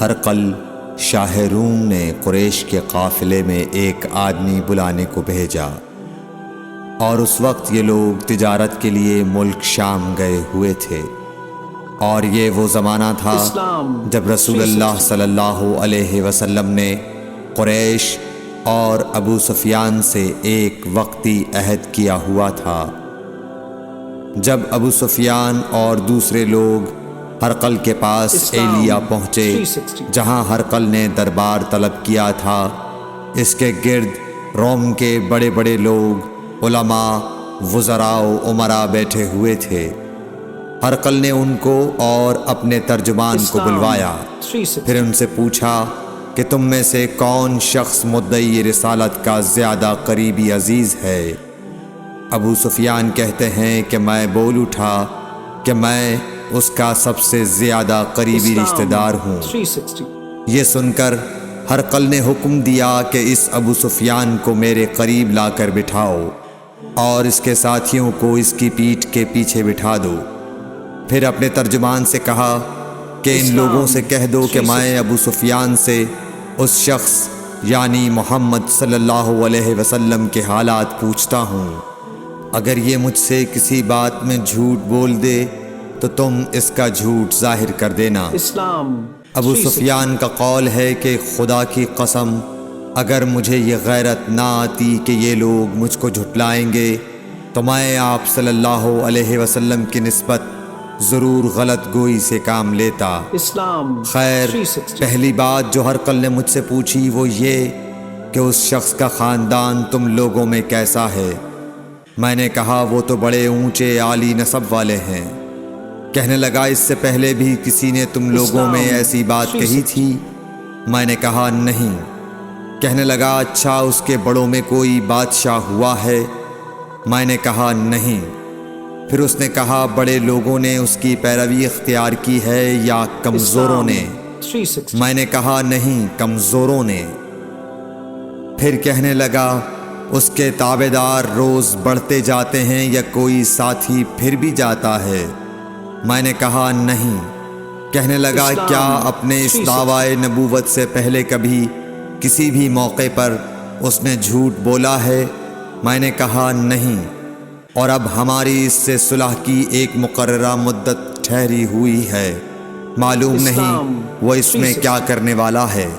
ہرقل شاہ روم نے قریش کے قافلے میں ایک آدمی بلانے کو بھیجا، اور اس وقت یہ لوگ تجارت کے لیے ملک شام گئے ہوئے تھے، اور یہ وہ زمانہ تھا جب رسول اللہ صلی اللہ علیہ وسلم نے قریش اور ابو سفیان سے ایک وقتی عہد کیا ہوا تھا۔ جب ابو سفیان اور دوسرے لوگ ہرقل کے پاس ایلیا پہنچے جہاں ہرقل نے دربار طلب کیا تھا، اس کے گرد روم کے بڑے بڑے لوگ، علماء، وزراء و امراء بیٹھے ہوئے تھے۔ ہرقل نے ان کو اور اپنے ترجمان کو بلوایا، پھر ان سے پوچھا کہ تم میں سے کون شخص مدعی رسالت کا زیادہ قریبی عزیز ہے؟ ابو سفیان کہتے ہیں کہ میں بول اٹھا کہ میں اس کا سب سے زیادہ قریبی رشتہ دار ہوں۔ یہ سن کر ہرقل نے حکم دیا کہ اس ابو سفیان کو میرے قریب لا کر بٹھاؤ اور اس کے ساتھیوں کو اس کی پیٹھ کے پیچھے بٹھا دو۔ پھر اپنے ترجمان سے کہا کہ ان لوگوں سے کہہ دو کہ میں ابو سفیان سے اس شخص یعنی محمد صلی اللہ علیہ وسلم کے حالات پوچھتا ہوں، اگر یہ مجھ سے کسی بات میں جھوٹ بول دے تو تم اس کا جھوٹ ظاہر کر دینا۔ ابو سفیان کا قول ہے کہ خدا کی قسم اگر مجھے یہ غیرت نہ آتی کہ یہ لوگ مجھ کو جھٹلائیں گے تو میں آپ صلی اللہ علیہ وسلم کی نسبت ضرور غلط گوئی سے کام لیتا۔ خیر، پہلی بات جو ہرقل نے مجھ سے پوچھی وہ یہ کہ اس شخص کا خاندان تم لوگوں میں کیسا ہے؟ میں نے کہا وہ تو بڑے اونچے عالی نسب والے ہیں۔ کہنے لگا اس سے پہلے بھی کسی نے تم لوگوں میں ایسی بات کہی تھی؟ میں نے کہا نہیں۔ کہنے لگا اچھا اس کے بڑوں میں کوئی بادشاہ ہوا ہے؟ میں نے کہا نہیں۔ پھر اس نے کہا بڑے لوگوں نے اس کی پیروی اختیار کی ہے یا کمزوروں نے؟ میں نے کہا نہیں، کمزوروں نے۔ پھر کہنے لگا اس کے تابعدار روز بڑھتے جاتے ہیں یا کوئی ساتھی پھر بھی جاتا ہے؟ میں نے کہا نہیں۔ کہنے لگا کیا اپنے اس دعوی نبوت سے پہلے کبھی کسی بھی موقع پر اس نے جھوٹ بولا ہے؟ میں نے کہا نہیں، اور اب ہماری اس سے صلح کی ایک مقررہ مدت ٹھہری ہوئی ہے، معلوم نہیں وہ اس میں کیا کرنے والا ہے۔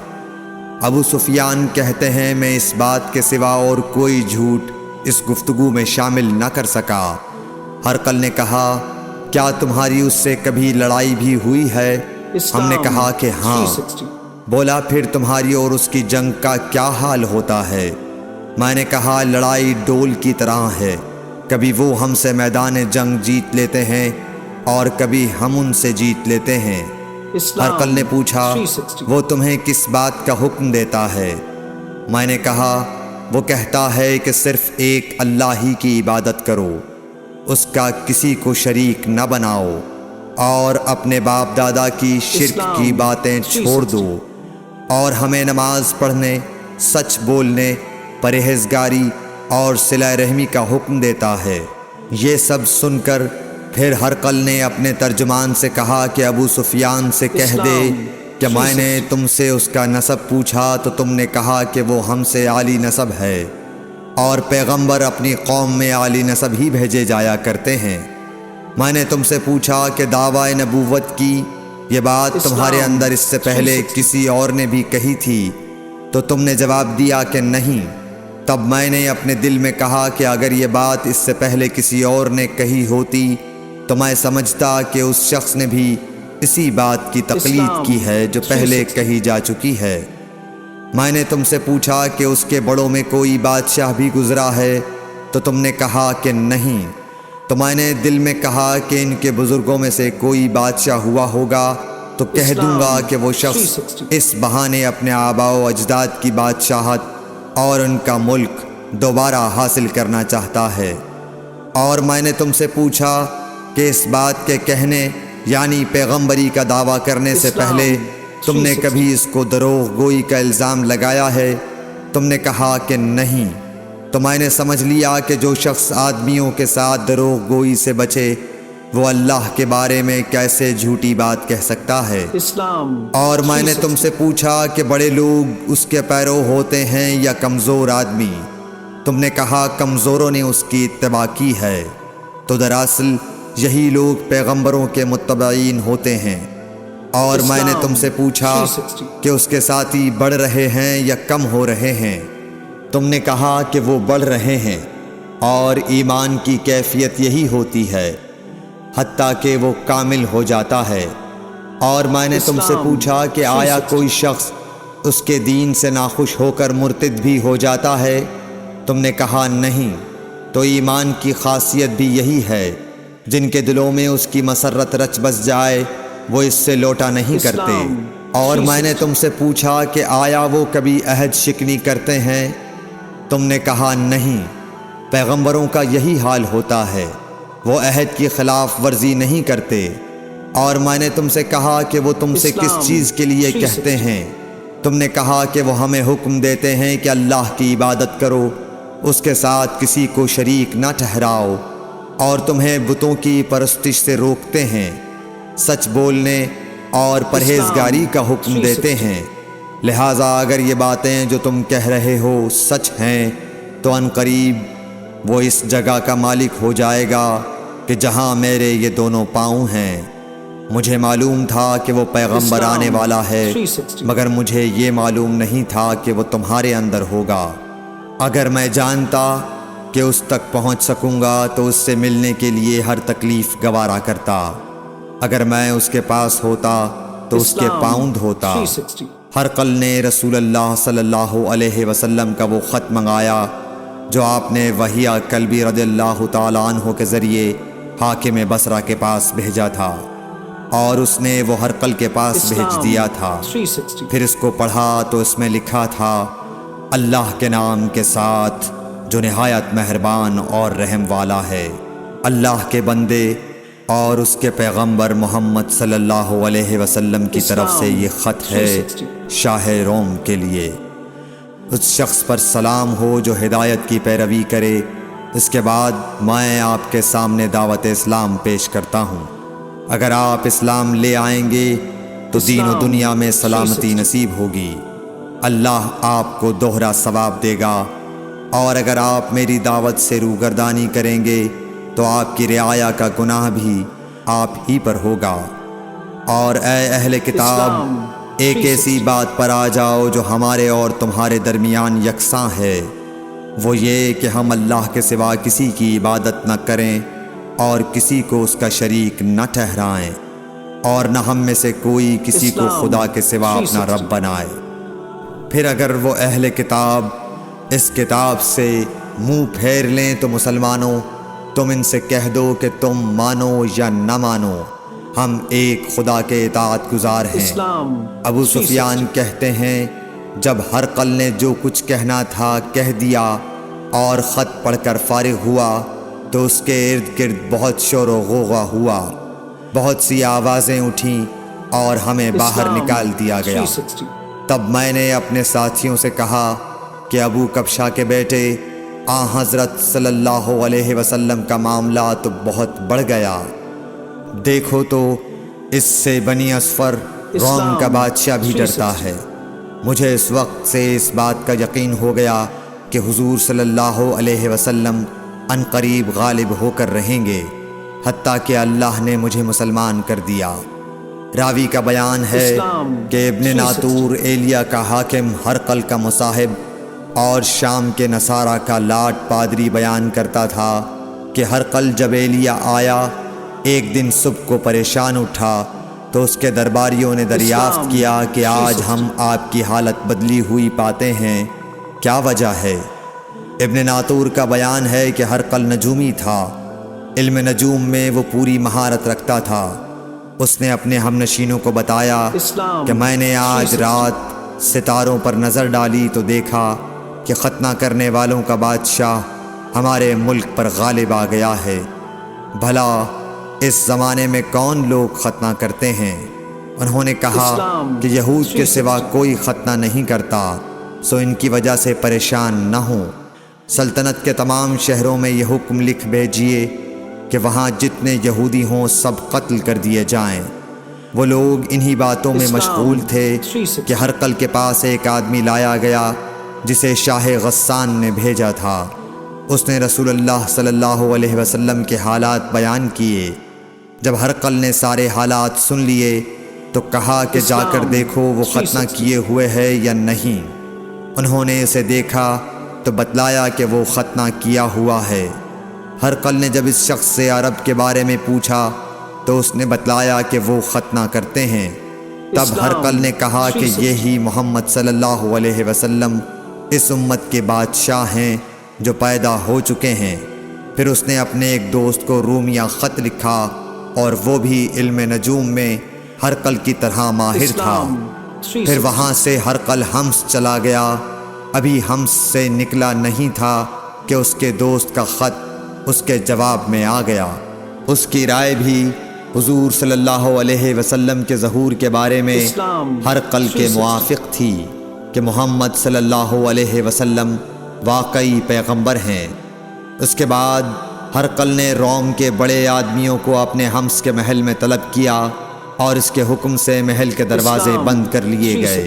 ابو سفیان کہتے ہیں میں اس بات کے سوا اور کوئی جھوٹ اس گفتگو میں شامل نہ کر سکا۔ ہرقل نے کہا کیا تمہاری اس سے کبھی لڑائی بھی ہوئی ہے؟ ہم نے کہا کہ ہاں۔ بولا پھر تمہاری اور اس کی جنگ کا کیا حال ہوتا ہے؟ میں نے کہا لڑائی ڈول کی طرح ہے، کبھی وہ ہم سے میدان جنگ جیت لیتے ہیں اور کبھی ہم ان سے جیت لیتے ہیں۔ ہرقل نے پوچھا وہ تمہیں کس بات کا حکم دیتا ہے؟ میں نے کہا وہ کہتا ہے کہ صرف ایک اللہ ہی کی عبادت کرو، اس کا کسی کو شریک نہ بناؤ، اور اپنے باپ دادا کی شرک کی باتیں چھوڑ دو، اور ہمیں نماز پڑھنے، سچ بولنے، پرہیزگاری اور صلہ رحمی کا حکم دیتا ہے۔ یہ سب سن کر پھر ہرقل نے اپنے ترجمان سے کہا کہ ابو سفیان سے کہہ دے کہ میں نے تم سے اس کا نسب پوچھا تو تم نے کہا کہ وہ ہم سے عالی نسب ہے، اور پیغمبر اپنی قوم میں عالی نسب ہی بھیجے جایا کرتے ہیں۔ میں نے تم سے پوچھا کہ دعوی نبوت کی یہ بات تمہارے اندر اس سے پہلے کسی اور نے بھی کہی تھی؟ تو تم نے جواب دیا کہ نہیں۔ تب میں نے اپنے دل میں کہا کہ اگر یہ بات اس سے پہلے کسی اور نے کہی ہوتی تو میں سمجھتا کہ اس شخص نے بھی اسی بات کی تقلید کی ہے جو پہلے کہی جا چکی ہے۔ میں نے تم سے پوچھا کہ اس کے بڑوں میں کوئی بادشاہ بھی گزرا ہے؟ تو تم نے کہا کہ نہیں۔ تو میں نے دل میں کہا کہ ان کے بزرگوں میں سے کوئی بادشاہ ہوا ہوگا تو کہہ دوں گا کہ وہ شخص اس بہانے اپنے آباء و اجداد کی بادشاہت اور ان کا ملک دوبارہ حاصل کرنا چاہتا ہے۔ اور میں نے تم سے پوچھا کہ اس بات کے کہنے یعنی پیغمبری کا دعویٰ کرنے سے پہلے تم نے کبھی اس کو دروغ گوئی کا الزام لگایا ہے؟ تم نے کہا کہ نہیں۔ تو میں نے سمجھ لیا کہ جو شخص آدمیوں کے ساتھ دروغ گوئی سے بچے وہ اللہ کے بارے میں کیسے جھوٹی بات کہہ سکتا ہے؟ اسلام۔ اور میں نے تم سے پوچھا کہ بڑے لوگ اس کے پیرو ہوتے ہیں یا کمزور آدمی؟ تم نے کہا کمزوروں نے اس کی اتباع کی ہے، تو دراصل یہی لوگ پیغمبروں کے متبعین ہوتے ہیں۔ اور میں نے تم سے پوچھا کہ اس کے ساتھی بڑھ رہے ہیں یا کم ہو رہے ہیں؟ تم نے کہا کہ وہ بڑھ رہے ہیں، اور ایمان کی کیفیت یہی ہوتی ہے حتیٰ کہ وہ کامل ہو جاتا ہے۔ اور میں نے تم سے پوچھا کہ آیا کوئی شخص اس کے دین سے ناخوش ہو کر مرتد بھی ہو جاتا ہے؟ تم نے کہا نہیں۔ تو ایمان کی خاصیت بھی یہی ہے، جن کے دلوں میں اس کی مسرت رچ بس جائے وہ اس سے لوٹا نہیں کرتے۔ اور میں نے تم سے پوچھا کہ آیا وہ کبھی عہد شکنی کرتے ہیں؟ تم نے کہا نہیں۔ پیغمبروں کا یہی حال ہوتا ہے، وہ عہد کی خلاف ورزی نہیں کرتے۔ اور میں نے تم سے کہا کہ وہ تم سے کس چیز کے لیے کہتے ہیں؟ تم نے کہا کہ وہ ہمیں حکم دیتے ہیں کہ اللہ کی عبادت کرو، اس کے ساتھ کسی کو شریک نہ ٹھہراؤ، اور تمہیں بتوں کی پرستش سے روکتے ہیں، سچ بولنے اور پرہیزگاری کا حکم دیتے ہیں۔ لہٰذا اگر یہ باتیں جو تم کہہ رہے ہو سچ ہیں تو ان قریب وہ اس جگہ کا مالک ہو جائے گا کہ جہاں میرے یہ دونوں پاؤں ہیں۔ مجھے معلوم تھا کہ وہ پیغمبر آنے والا ہے، مگر مجھے یہ معلوم نہیں تھا کہ وہ تمہارے اندر ہوگا۔ اگر میں جانتا کہ اس تک پہنچ سکوں گا تو اس سے ملنے کے لیے ہر تکلیف گوارا کرتا۔ اگر میں اس کے پاس ہوتا تو اس کے پاؤں دھوتا۔ ہرقل نے رسول اللہ صلی اللہ علیہ وسلم کا وہ خط منگایا جو آپ نے وحیہ کلبی رضی اللہ تعالیٰ عنہ کے ذریعے حاکم بصرہ کے پاس بھیجا تھا، اور اس نے وہ ہرقل کے پاس بھیج دیا تھا۔ پھر اس کو پڑھا تو اس میں لکھا تھا، اللہ کے نام کے ساتھ جو نہایت مہربان اور رحم والا ہے۔ اللہ کے بندے اور اس کے پیغمبر محمد صلی اللہ علیہ وسلم کی طرف سے یہ خط ہے شاہ روم کے لیے۔ اس شخص پر سلام ہو جو ہدایت کی پیروی کرے۔ اس کے بعد میں آپ کے سامنے دعوت اسلام پیش کرتا ہوں۔ اگر آپ اسلام لے آئیں گے تو دین و دنیا میں سلامتی نصیب ہوگی، اللہ آپ کو دوہرا ثواب دے گا۔ اور اگر آپ میری دعوت سے روگردانی کریں گے تو آپ کی رعایا کا گناہ بھی آپ ہی پر ہوگا۔ اور اے اہل کتاب، ایک ایسی بات پر آ جاؤ جو ہمارے اور تمہارے درمیان یکساں ہے، وہ یہ کہ ہم اللہ کے سوا کسی کی عبادت نہ کریں اور کسی کو اس کا شریک نہ ٹھہرائیں، اور نہ ہم میں سے کوئی کسی کو خدا کے سوا اپنا رب بنائے۔ پھر اگر وہ اہل کتاب اس کتاب سے منہ پھیر لیں تو مسلمانوں، تم ان سے کہہ دو کہ تم مانو یا نہ مانو، ہم ایک خدا کے اطاعت گزار ہیں۔ ابو سفیان کہتے ہیں، جب ہرقل نے جو کچھ کہنا تھا کہہ دیا اور خط پڑھ کر فارغ ہوا تو اس کے ارد گرد بہت شور و غوغا ہوا، بہت سی آوازیں اٹھیں اور ہمیں باہر نکال دیا گیا۔ تب میں نے اپنے ساتھیوں سے کہا کہ ابو کبشہ کے بیٹے حضرت صلی اللہ علیہ وسلم کا معاملہ تو بہت بڑھ گیا۔ دیکھو تو اس سے بنی اصفر روم کا بادشاہ بھی ڈرتا ہے۔ مجھے اس وقت سے اس بات کا یقین ہو گیا کہ حضور صلی اللہ علیہ وسلم ان قریب غالب ہو کر رہیں گے، حتیٰ کہ اللہ نے مجھے مسلمان کر دیا۔ راوی کا بیان ہے کہ ابن ناطور ایلیا کا حاکم ہرقل کا مصاحب اور شام کے نصارہ کا لاٹ پادری بیان کرتا تھا کہ ہرقل جب ایلیا آیا ایک دن صبح کو پریشان اٹھا تو اس کے درباریوں نے دریافت کیا کہ آج ہم آپ کی حالت بدلی ہوئی پاتے ہیں، کیا وجہ ہے؟ ابن ناطور کا بیان ہے کہ ہرقل نجومی تھا، علم نجوم میں وہ پوری مہارت رکھتا تھا۔ اس نے اپنے ہم نشینوں کو بتایا کہ میں نے آج رات ستاروں پر نظر ڈالی تو دیکھا کہ ختنہ کرنے والوں کا بادشاہ ہمارے ملک پر غالب آ گیا ہے۔ بھلا اس زمانے میں کون لوگ ختنہ کرتے ہیں؟ انہوں نے کہا کہ یہود کے سوا کوئی ختنہ نہیں کرتا، سو ان کی وجہ سے پریشان نہ ہوں۔ سلطنت کے تمام شہروں میں یہ حکم لکھ بھیجیے کہ وہاں جتنے یہودی ہوں سب قتل کر دیے جائیں۔ وہ لوگ انہی باتوں میں مشغول تھے کہ ہرقل کے پاس ایک آدمی لایا گیا جسے شاہ غسان نے بھیجا تھا۔ اس نے رسول اللہ صلی اللہ علیہ وسلم کے حالات بیان کیے۔ جب ہرقل نے سارے حالات سن لیے تو کہا کہ جا کر دیکھو وہ ختنہ کیے ہوئے ہے یا نہیں۔ انہوں نے اسے دیکھا تو بتلایا کہ وہ ختنہ کیا ہوا ہے۔ ہرقل نے جب اس شخص سے عرب کے بارے میں پوچھا تو اس نے بتلایا کہ وہ ختنہ کرتے ہیں۔ تب ہرقل نے کہا کہ یہی محمد صلی اللہ علیہ وسلم اس امت کے بادشاہ ہیں جو پیدا ہو چکے ہیں۔ پھر اس نے اپنے ایک دوست کو رومیہ خط لکھا اور وہ بھی علم نجوم میں ہرقل کی طرح ماہر تھا۔ پھر وہاں سے ہرقل حمص چلا گیا۔ ابھی حمص سے نکلا نہیں تھا کہ اس کے دوست کا خط اس کے جواب میں آ گیا۔ اس کی رائے بھی حضور صلی اللہ علیہ وسلم کے ظہور کے بارے میں ہرقل کے موافق تھی کہ محمد صلی اللہ علیہ وسلم واقعی پیغمبر ہیں۔ اس کے بعد ہرقل نے روم کے بڑے آدمیوں کو اپنے حمص کے محل میں طلب کیا اور اس کے حکم سے محل کے دروازے بند کر لیے گئے۔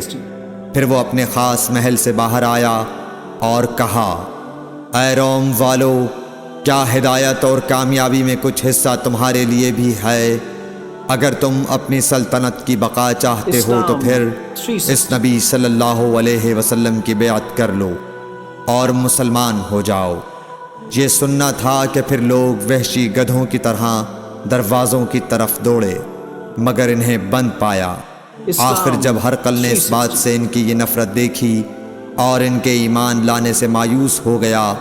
پھر وہ اپنے خاص محل سے باہر آیا اور کہا، اے روم والو، کیا ہدایت اور کامیابی میں کچھ حصہ تمہارے لیے بھی ہے؟ اگر تم اپنی سلطنت کی بقا چاہتے ہو تو پھر اس نبی صلی اللہ علیہ وسلم کی بیعت کر لو اور مسلمان ہو جاؤ۔ یہ سننا تھا کہ پھر لوگ وحشی گدھوں کی طرح دروازوں کی طرف دوڑے مگر انہیں بند پایا۔ آخر جب ہرقل نے اس بات سے ان کی یہ نفرت دیکھی اور ان کے ایمان لانے سے مایوس ہو گیا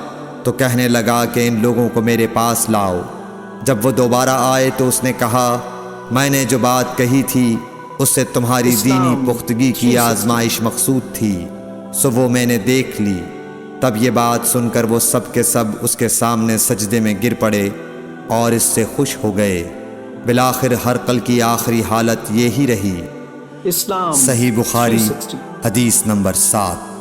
تو کہنے لگا کہ ان لوگوں کو میرے پاس لاؤ۔ جب وہ دوبارہ آئے تو اس نے کہا، میں نے جو بات کہی تھی اس سے تمہاری دینی پختگی کی آزمائش مقصود تھی، سو وہ میں نے دیکھ لی۔ تب یہ بات سن کر وہ سب کے سب اس کے سامنے سجدے میں گر پڑے اور اس سے خوش ہو گئے۔ بالآخر ہرقل کی آخری حالت یہی رہی۔ صحیح بخاری حدیث نمبر 7۔